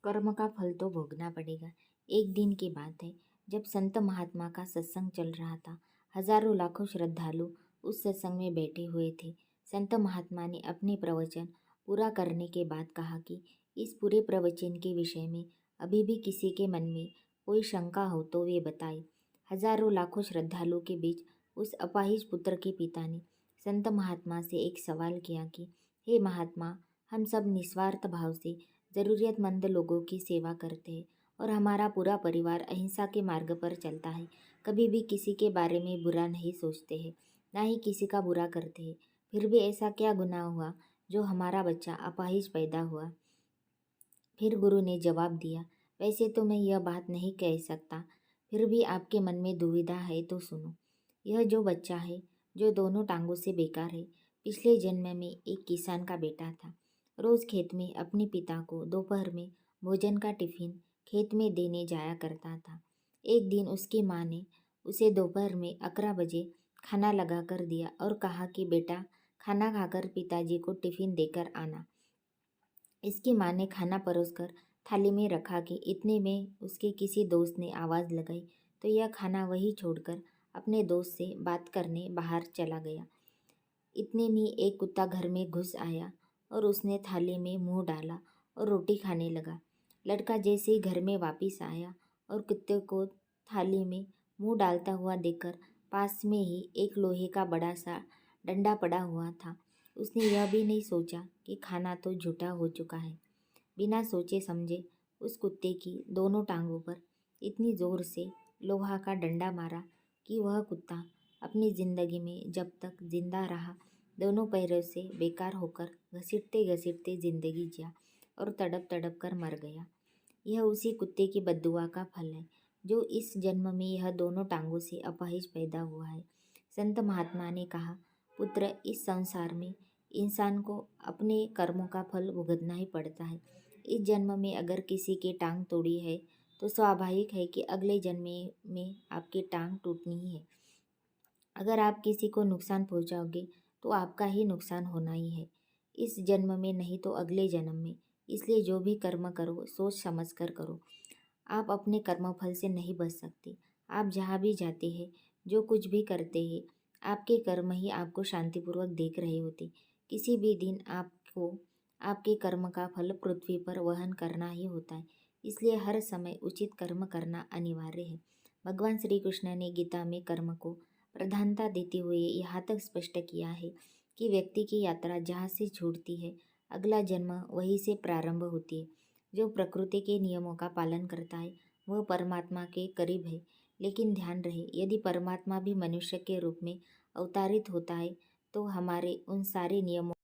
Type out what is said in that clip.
कर्म का फल तो भोगना पड़ेगा। एक दिन की बात है, जब संत महात्मा का सत्संग चल रहा था। हजारों लाखों श्रद्धालु उस सत्संग में बैठे हुए थे। संत महात्मा ने अपने प्रवचन पूरा करने के बाद कहा कि इस पूरे प्रवचन के विषय में अभी भी किसी के मन में कोई शंका हो तो वे बताए। हजारों लाखों श्रद्धालु के बीच उस अपाहिज पुत्र के पिता ने संत महात्मा से एक सवाल किया कि हे महात्मा, हम सब निस्वार्थ भाव से ज़रूरतमंद लोगों की सेवा करते हैं और हमारा पूरा परिवार अहिंसा के मार्ग पर चलता है। कभी भी किसी के बारे में बुरा नहीं सोचते हैं, ना ही किसी का बुरा करते हैं। फिर भी ऐसा क्या गुनाह हुआ जो हमारा बच्चा अपाहिज पैदा हुआ? फिर गुरु ने जवाब दिया, वैसे तो मैं यह बात नहीं कह सकता, फिर भी आपके मन में दुविधा है तो सुनो। यह जो बच्चा है, जो दोनों टांगों से बेकार है, पिछले जन्म में एक किसान का बेटा था। रोज खेत में अपने पिता को दोपहर में भोजन का टिफिन खेत में देने जाया करता था। एक दिन उसकी माँ ने उसे दोपहर में 11 बजे खाना लगा कर दिया और कहा कि बेटा, खाना खाकर पिताजी को टिफिन देकर आना। इसकी माँ ने खाना परोसकर थाली में रखा कि इतने में उसके किसी दोस्त ने आवाज़ लगाई तो यह खाना वही छोड़कर अपने दोस्त से बात करने बाहर चला गया। इतने में एक कुत्ता घर में घुस आया और उसने थाली में मुंह डाला और रोटी खाने लगा। लड़का जैसे ही घर में वापस आया और कुत्ते को थाली में मुंह डालता हुआ देखकर पास में ही एक लोहे का बड़ा सा डंडा पड़ा हुआ था। उसने यह भी नहीं सोचा कि खाना तो झूठा हो चुका है। बिना सोचे समझे उस कुत्ते की दोनों टांगों पर इतनी ज़ोर से लोहा का डंडा मारा कि वह कुत्ता अपनी ज़िंदगी में जब तक जिंदा रहा दोनों पैरों से बेकार होकर घसीटते घसीटते ज़िंदगी जिया और तड़प तड़प कर मर गया। यह उसी कुत्ते की बद्दुआ का फल है जो इस जन्म में यह दोनों टांगों से अपाहिज पैदा हुआ है। संत महात्मा ने कहा, पुत्र, इस संसार में इंसान को अपने कर्मों का फल भुगतना ही पड़ता है। इस जन्म में अगर किसी की टांग तोड़ी है तो स्वाभाविक है कि अगले जन्म में आपकी टांग टूटनी ही है। अगर आप किसी को नुकसान पहुंचाओगे तो आपका ही नुकसान होना ही है, इस जन्म में नहीं तो अगले जन्म में। इसलिए जो भी कर्म करो सोच समझ कर करो। आप अपने कर्मफल से नहीं बच सकते। आप जहाँ भी जाते हैं, जो कुछ भी करते हैं, आपके कर्म ही आपको शांतिपूर्वक देख रहे होते। किसी भी दिन आपको आपके कर्म का फल पृथ्वी पर वहन करना ही होता है। इसलिए हर समय उचित कर्म करना अनिवार्य है। भगवान श्री कृष्ण ने गीता में कर्म को प्रधानता देते हुए यहाँ तक स्पष्ट किया है कि व्यक्ति की यात्रा जहाँ से छूटती है, अगला जन्म वहीं से प्रारंभ होती है। जो प्रकृति के नियमों का पालन करता है वह परमात्मा के करीब है। लेकिन ध्यान रहे, यदि परमात्मा भी मनुष्य के रूप में अवतारित होता है तो हमारे उन सारे नियमों